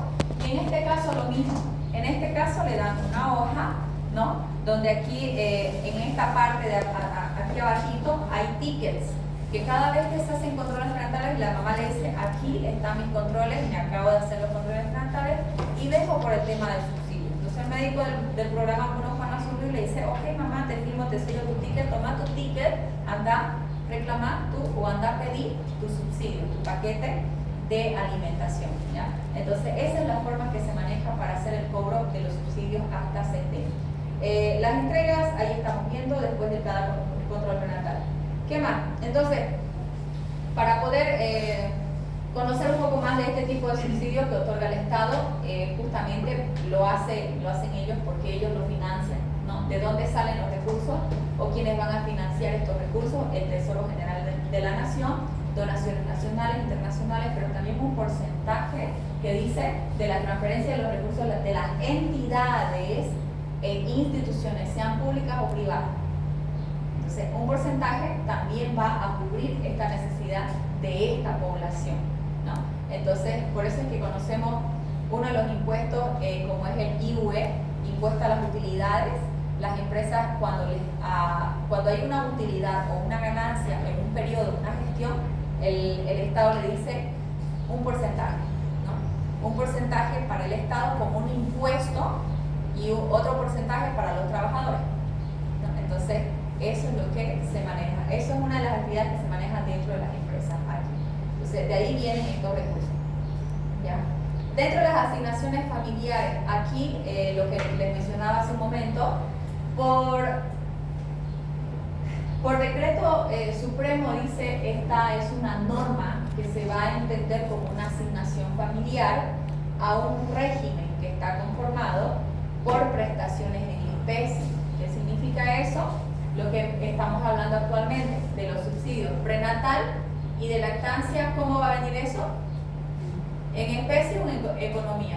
y en este caso lo mismo. En este caso le dan una hoja, ¿no? Donde aquí en esta parte de aquí abajito hay tickets, que cada vez que se hacen controles prenatales la mamá le dice: aquí están mis controles, me acabo de hacer los controles prenatales y dejo por el tema del subsidio. Entonces el médico del programa Bono Juana Zurduy le dice: ok mamá, te firmo, te sello tu ticket, toma tu ticket, anda reclamar tú o anda a pedir tu subsidio, tu paquete de alimentación, ¿ya? Entonces esa es la forma que se maneja para hacer el cobro de los subsidios hasta 70. Las entregas, ahí estamos viendo después de cada control prenatal. ¿Qué más? Entonces, para poder conocer un poco más de este tipo de subsidios que otorga el Estado, justamente lo hacen ellos porque ellos lo financian, ¿no? ¿De dónde salen los recursos o quiénes van a financiar estos recursos? El Tesoro General de la Nación, donaciones nacionales, internacionales, pero también un porcentaje que dice de la transferencia de los recursos de las entidades e instituciones, sean públicas o privadas. Entonces, un porcentaje también va a cubrir esta necesidad de esta población, ¿no? Entonces, por eso es que conocemos uno de los impuestos, como es el IVE, impuesto a las utilidades. Las empresas, cuando hay una utilidad o una ganancia en un periodo, una gestión, el Estado le dice un porcentaje, ¿no? Un porcentaje para el Estado como un impuesto y otro porcentaje para los trabajadores, ¿no? Entonces, eso es lo que se maneja. Eso es una de las actividades que se manejan dentro de las empresas aquí. Entonces, de ahí vienen estos recursos, ¿ya? Dentro de las asignaciones familiares, aquí lo que les mencionaba hace un momento, por decreto supremo dice, esta es una norma que se va a entender como una asignación familiar a un régimen que está conformado por prestaciones en especie. ¿Qué significa eso? Lo que estamos hablando actualmente de los subsidios prenatal y de lactancia. ¿Cómo va a venir eso? ¿En especie o en economía?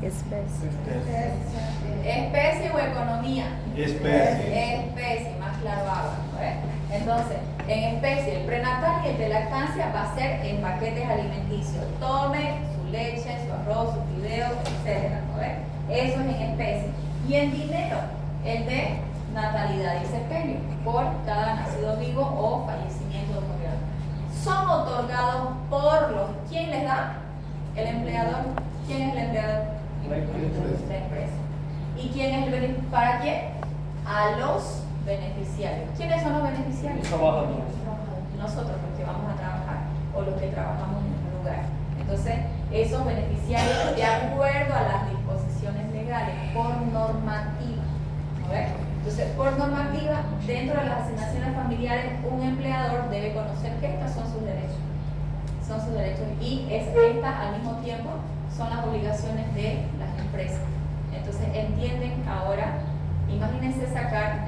Especie. ¿Especie o economía? Especie, más claro habla, ¿no? Entonces, en especie, el prenatal y el de lactancia va a ser en paquetes alimenticios. Tome su leche, su arroz, su fideo, etc. ¿no? Eso es en especie. Y en dinero, el de natalidad y sepelio, por cada nacido vivo o fallecimiento otorgado. Son otorgados por los... ¿Quién les da? El empleador. ¿Quién es el empleador? La empresa. ¿Y quién es el beneficiario? ¿Para quién? A los beneficiarios. ¿Quiénes son los beneficiarios? Los trabajadores. Nosotros, los que vamos a trabajar o los que trabajamos en un lugar. Entonces, esos beneficiarios, de acuerdo a las disposiciones legales, por normativa. ¿No ves? Entonces, por normativa, dentro de las asignaciones familiares, un empleador debe conocer que estas son sus derechos. Son sus derechos y estas al mismo tiempo son las obligaciones de las empresas. Entonces entienden ahora, imagínense sacar,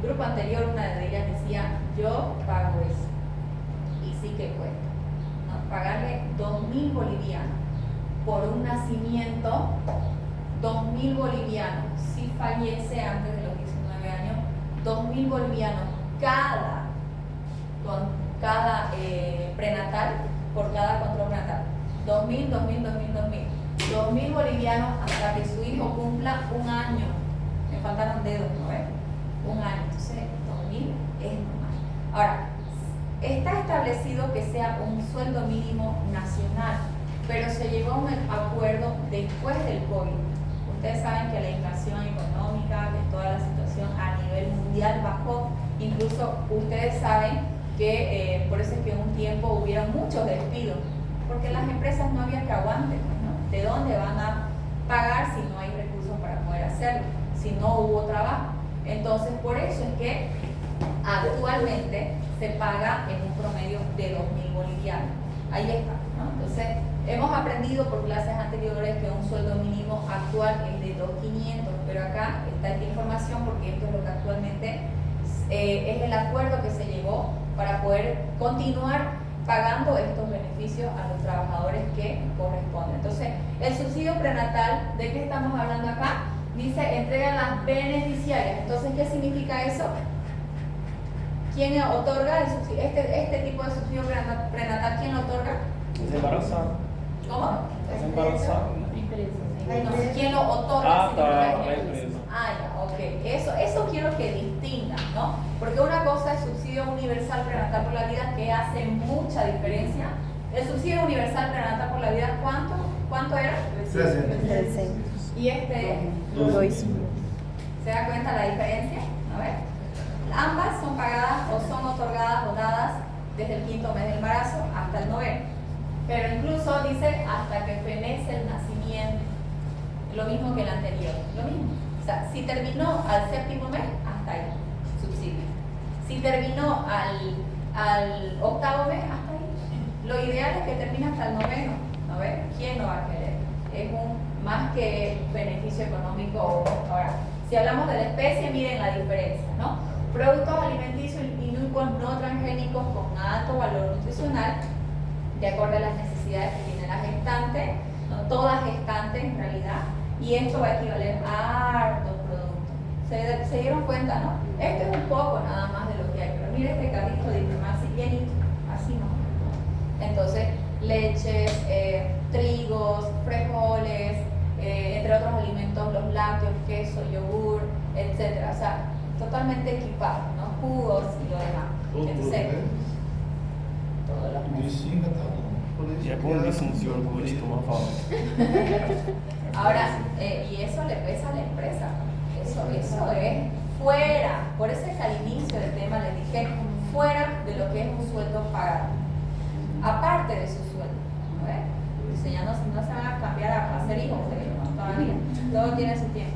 grupo anterior, una de ellas decía, yo pago eso, y sí que cuesta, ¿no? Pagarle 2.000 bolivianos por un nacimiento, 2.000 bolivianos, si fallece antes de los 19 años, 2.000 bolivianos con cada prenatal, por cada control prenatal. 2.000 bolivianos hasta que su hijo cumpla un año. Me faltaron dedos, ¿no ves? Un año. Entonces, 2.000 es normal. Ahora, está establecido que sea un sueldo mínimo nacional, pero se llegó a un acuerdo después del COVID. Ustedes saben que la inflación económica, que toda la situación a nivel mundial bajó. Incluso ustedes saben que por eso es que en un tiempo hubieron muchos despidos, porque las empresas no había que aguanten, ¿no? ¿De dónde van a pagar si no hay recursos para poder hacerlo? Si no hubo trabajo. Entonces, por eso es que actualmente se paga en un promedio de 2.000 bolivianos. Ahí está, ¿no? Entonces, Hemos aprendido por clases anteriores que un sueldo mínimo actual es de 2.500, pero acá está esta información porque esto es lo que actualmente es el acuerdo que se llegó para poder continuar pagando estos beneficios a los trabajadores que corresponden. Entonces, el subsidio prenatal, ¿de qué estamos hablando acá? Dice, entrega a las beneficiarias. Entonces, ¿qué significa eso? ¿Quién otorga el subsidio? Este tipo de subsidio prenatal, ¿quién lo otorga? Es embarazado. ¿Cómo? Es embarazado. No, ¿quién lo otorga? Ah, significa está, que- la empresa. Ah, ya, ok. Eso quiero que distingan, ¿no? Porque una cosa es subsidio universal prenatal por la vida, que hace mucha diferencia. El subsidio universal prenatal por la vida, ¿cuánto era? 300. Y este, Dois. ¿se da cuenta la diferencia? A ver. Ambas son pagadas o son otorgadas o dadas desde el 5º mes del embarazo hasta el 9º. Pero incluso dice hasta que fenece el nacimiento. Lo mismo que el anterior. Lo mismo. O sea, si terminó al 7º mes, hasta ahí. Subsidio. Si terminó al 8º mes, hasta ahí. Lo ideal es que termine hasta el 9º. A ver, ¿quién no va a querer? Es más que beneficio económico. Ahora, si hablamos de la especie, miren la diferencia, ¿no? Productos alimenticios inocuos no transgénicos con alto valor nutricional, de acuerdo a las necesidades que tiene la gestante, no todas gestantes en realidad, y esto va a equivaler a hartos productos. ¿Se dieron cuenta, no? Esto es un poco nada más de lo que hay, pero mire este carrito de más llenito, así no. Entonces, leches, trigos, frijoles, entre otros alimentos, los lácteos, queso, yogur, etcétera. O sea, totalmente equipados, ¿no? Jugos y lo demás. Entonces, todos los meses. E é bom senhor, como eles tomam falta. Ahora, y eso le pesa a la empresa. Eso es fuera. Por eso es que al inicio del tema les dije, fuera de lo que es un sueldo pagado. Aparte de su sueldo. ¿No ves? Dice, ya no se van a cambiar a hacer hijos, ¿no? Todavía. Todo tiene su tiempo.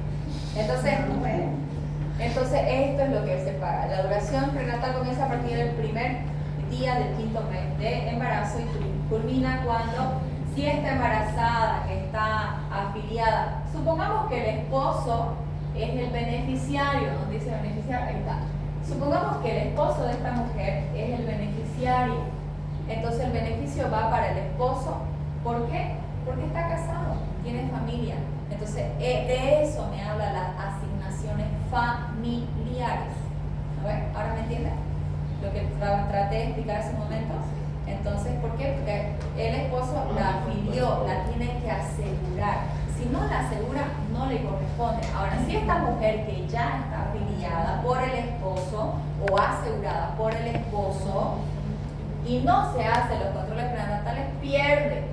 Entonces, esto es lo que se paga. La duración prenatal comienza a partir del primer día del 5º mes de embarazo y culmina cuando, si está embarazada, que está afiliada, supongamos que el esposo es el beneficiario, ¿no? Dice beneficiario, ahí está. Supongamos que el esposo de esta mujer es el beneficiario, entonces el beneficio va para el esposo. ¿Por qué? Porque está casado, tiene familia. Entonces, de eso me habla las asignaciones familiares. ¿No ves? ¿Ahora me entienden? Lo que traté de explicar hace un momento. Entonces, ¿por qué? Porque el esposo la afilió, la tiene que asegurar. Si no la asegura, no le corresponde. Ahora, si esta mujer que ya está afiliada por el esposo o asegurada por el esposo y no se hace los controles prenatales, pierde.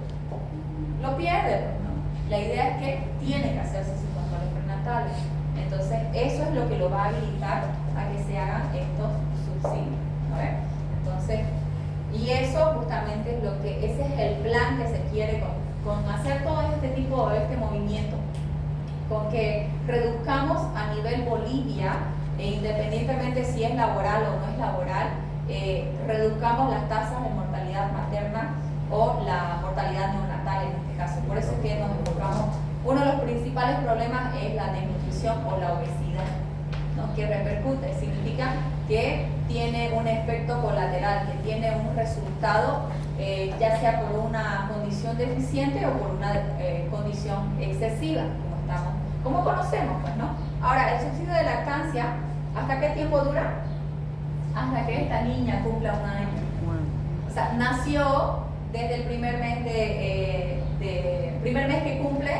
Lo pierde, pues, ¿no? La idea es que tiene que hacerse sus controles prenatales. Entonces, eso es lo que lo va a habilitar a que se hagan estos subsidios. ¿No ves? Entonces, y eso justamente es lo que, ese es el plan que se quiere con hacer todo este tipo, este movimiento, con que reduzcamos a nivel Bolivia, independientemente si es laboral o no es laboral, reduzcamos las tasas de mortalidad materna o la mortalidad neonatal en este caso. Por eso es que nos enfocamos, uno de los principales problemas es la desnutrición o la obesidad, ¿no? Que repercute, significa que tiene un efecto colateral, que tiene un resultado, ya sea por una condición deficiente o por una condición excesiva, como conocemos, pues, ¿no? Ahora, el subsidio de lactancia, ¿hasta qué tiempo dura? Hasta que esta niña cumpla 1 año. O sea, nació desde el primer mes primer mes que cumple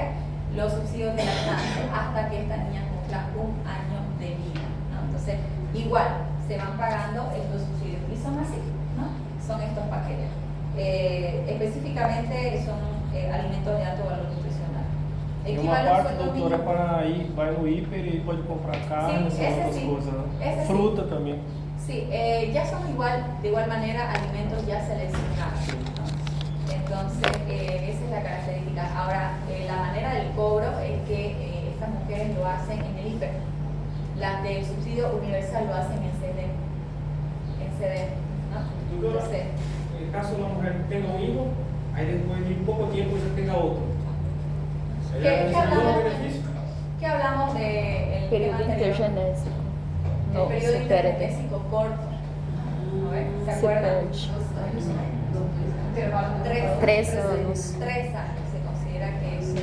los subsidios de lactancia hasta que esta niña cumpla 1 año de vida, ¿no? Entonces, igual, se van pagando estos subsidios y son así, ¿no? Son estos paquetes. Específicamente son alimentos de alto valor nutricional. E uma Equivale al parte, sueldo doutora, é mínimo. para ir, vai no hiper e pode comprar carne Sim, e esse outras sim. coisas, né? Esse sim. Fruta também. Sí, ya son de igual manera alimentos ya seleccionados, ¿no? Entonces, esa es la característica. Ahora, la manera del cobro es que estas mujeres lo hacen en el hiper. Las del subsidio universal lo hacen en CD, ¿no? Doctora, Entonces, en el caso de una mujer que tenga un hijo, Ahí después de un poco tiempo ya tenga otro. ¿Qué hablamos de el Período tema anterior? intergenésico. El No, periodo se perde. intergenésico corto. ¿No ves? ¿Se Se acuerdan? perde. 3 años. 3 años se considera que eso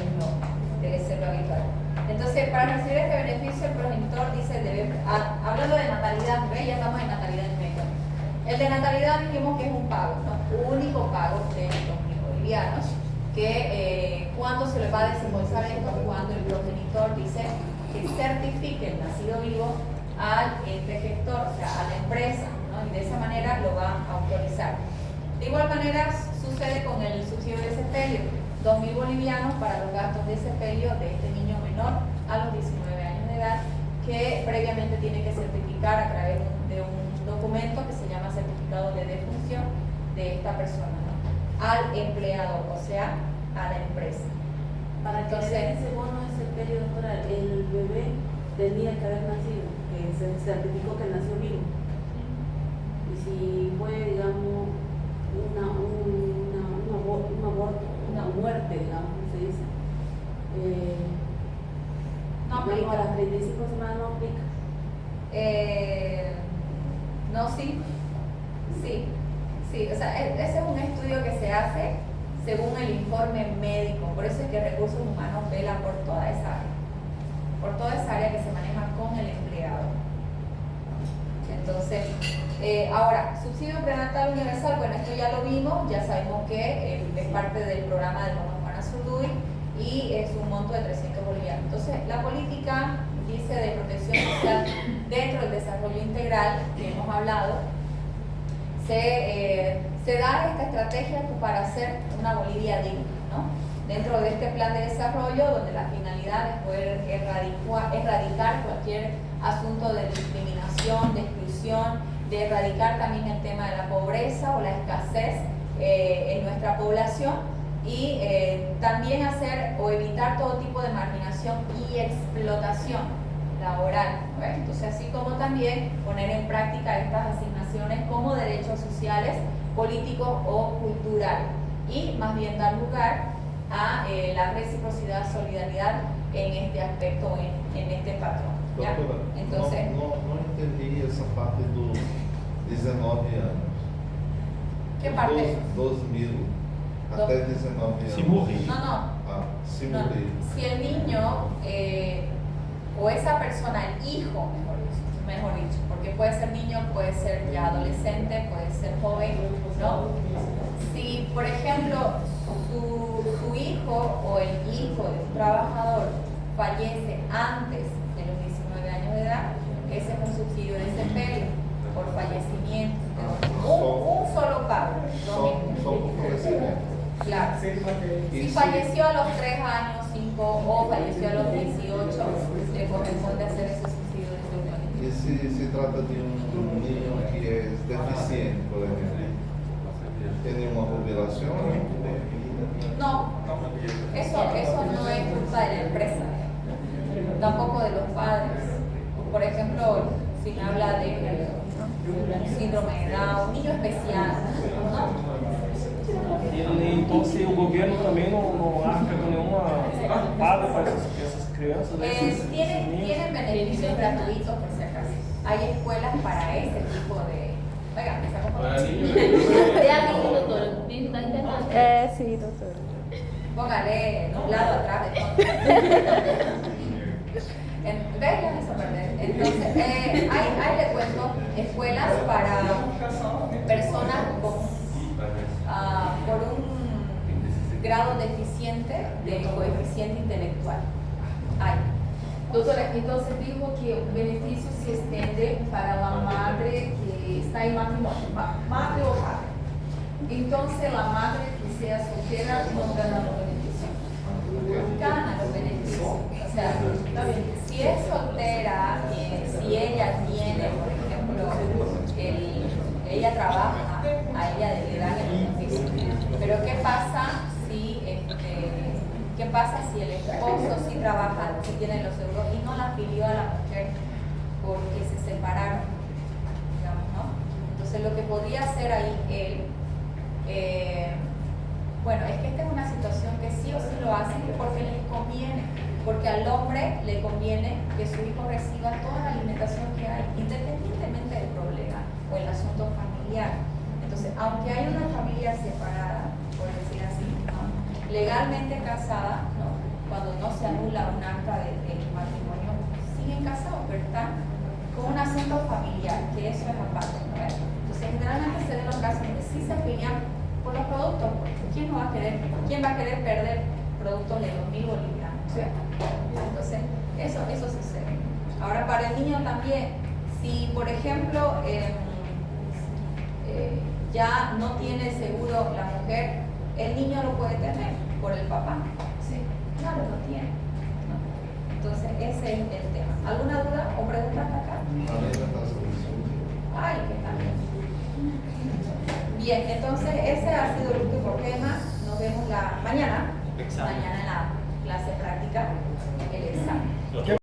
debe ser lo habitual. Entonces, para recibir este beneficio, el progenitor dice, hablando de natalidad, ¿ves? Ya estamos en natalidad en México. El de natalidad dijimos que es un pago, ¿no? Único pago de los bolivianos, que cuando se le va a desembolsar esto, cuando el progenitor dice que certifique el nacido vivo al ente gestor, o sea, a la empresa, ¿no? Y de esa manera lo va a autorizar. De igual manera sucede con el subsidio de sepelio, 2.000 bolivianos para los gastos de sepelio de este niño menor a los 19 años de edad, que previamente tiene que certificar a través de un documento que se llama certificado de defunción de esta persona, ¿no? Al empleador, o sea, a la empresa. Para que le den ese bono, ese periodo doctora, el bebé tenía que haber nacido, que se certificó que nació vivo. Y si fue, digamos, un aborto, una muerte, digamos, como se dice, No digamos, aplica. a las 35 semanas no aplica. No, sí. O sea, ese es un estudio que se hace según el informe médico. Por eso es que Recursos Humanos vela por toda esa área que se maneja con el empleado. Entonces, ahora, subsidio prenatal universal, bueno, esto ya lo vimos, ya sabemos que es parte del programa de Bono Juana Zurduy y es un monto de 300 bolivianos. Entonces, la política dice de protección social dentro del desarrollo integral que hemos hablado, se da esta estrategia para hacer una Bolivia digna, ¿no? Dentro de este plan de desarrollo, donde la finalidad es poder erradicar cualquier asunto de discriminación, de exclusión, de erradicar también el tema de la pobreza o la escasez en nuestra población y también hacer o evitar todo tipo de marginación y explotación laboral, ¿no? Entonces, así como también poner en práctica estas asignaciones como derechos sociales, políticos o culturales y más bien dar lugar a la reciprocidad, solidaridad en este aspecto, en este patrón. ¿Ya? Doutora, Entonces, não entendi essa parte do 19 anos. ¿qué parte? 12.000 até 19 anos. Se morrer. No, no. Ah, se No, morrer. si el niño o esa persona, el hijo, mejor dicho, porque puede ser niño, puede ser ya adolescente, puede ser joven, ¿no? Si, por ejemplo, su hijo o el hijo de un trabajador fallece antes de los 19 años de edad, ese es un subsidio de sepelio por fallecimiento. Un solo pago. Só por falecimento. Claro. Si Y falleció a los 3 años, 5 o falleció a los 18, le corresponde hacer ese subsidio de sepelio. E se trata de niño que es deficiente, por ejemplo, ¿tiene una jubilación? No, eso no es culpa de la empresa, tampoco de los padres. Por ejemplo, si me habla de síndrome de Down, niño especial, ¿no? Entonces o governo também não arca com nenhuma paga para essas crianças, né? Tienen beneficios gratuitos, por si acaso. Hay escuelas para ese tipo de... Oiga, me saco Para por niños, Vea aquí, doctora, está intentando. Sí, doutora. Póngale nublado atrás de fondo. ¿Ves? Ya me hizo perder. Entonces, hay, le cuento, escuelas para personas por un grado deficiente de coeficiente intelectual. Hay. Doutora, entonces dijo que el beneficio se extiende para la madre que está en matrimonio, madre o padre. Entonces la madre que sea soltera no gana los beneficios. Gana los beneficios. O sea, si es soltera, si ella tiene, por ejemplo, ella trabaja, a ella le dan el beneficio. Pero ¿qué pasa si el esposo sí trabaja, sí tiene los seguros y no la afilió a la mujer porque se separaron, digamos, ¿no? Entonces lo que podría hacer ahí él Bueno, es que esta es una situación que sí o sí lo hacen porque les conviene, porque al hombre le conviene que su hijo reciba toda la alimentación que hay, independientemente del problema o el asunto familiar. Entonces, aunque hay una familia separada, por decir así, ¿no? Legalmente casada, ¿no? Cuando no se anula un acta de matrimonio, siguen casados, pero están con un asunto familiar, que eso es aparte, ¿no? Entonces, generalmente se ven los casos donde sí se pelean por los productos, porque quién va a querer perder productos de 2.000 bolivianos, ¿cierto? Entonces, eso sucede. Ahora, para el niño también, si por ejemplo ya no tiene seguro la mujer, el niño lo puede tener por el papá. Sí, claro, lo tiene, ¿no? Entonces, ese es el tema. ¿Alguna duda o pregunta acá? Ay, que también. Bien, entonces ese ha sido el último tema. Nos vemos mañana en la clase práctica, el examen.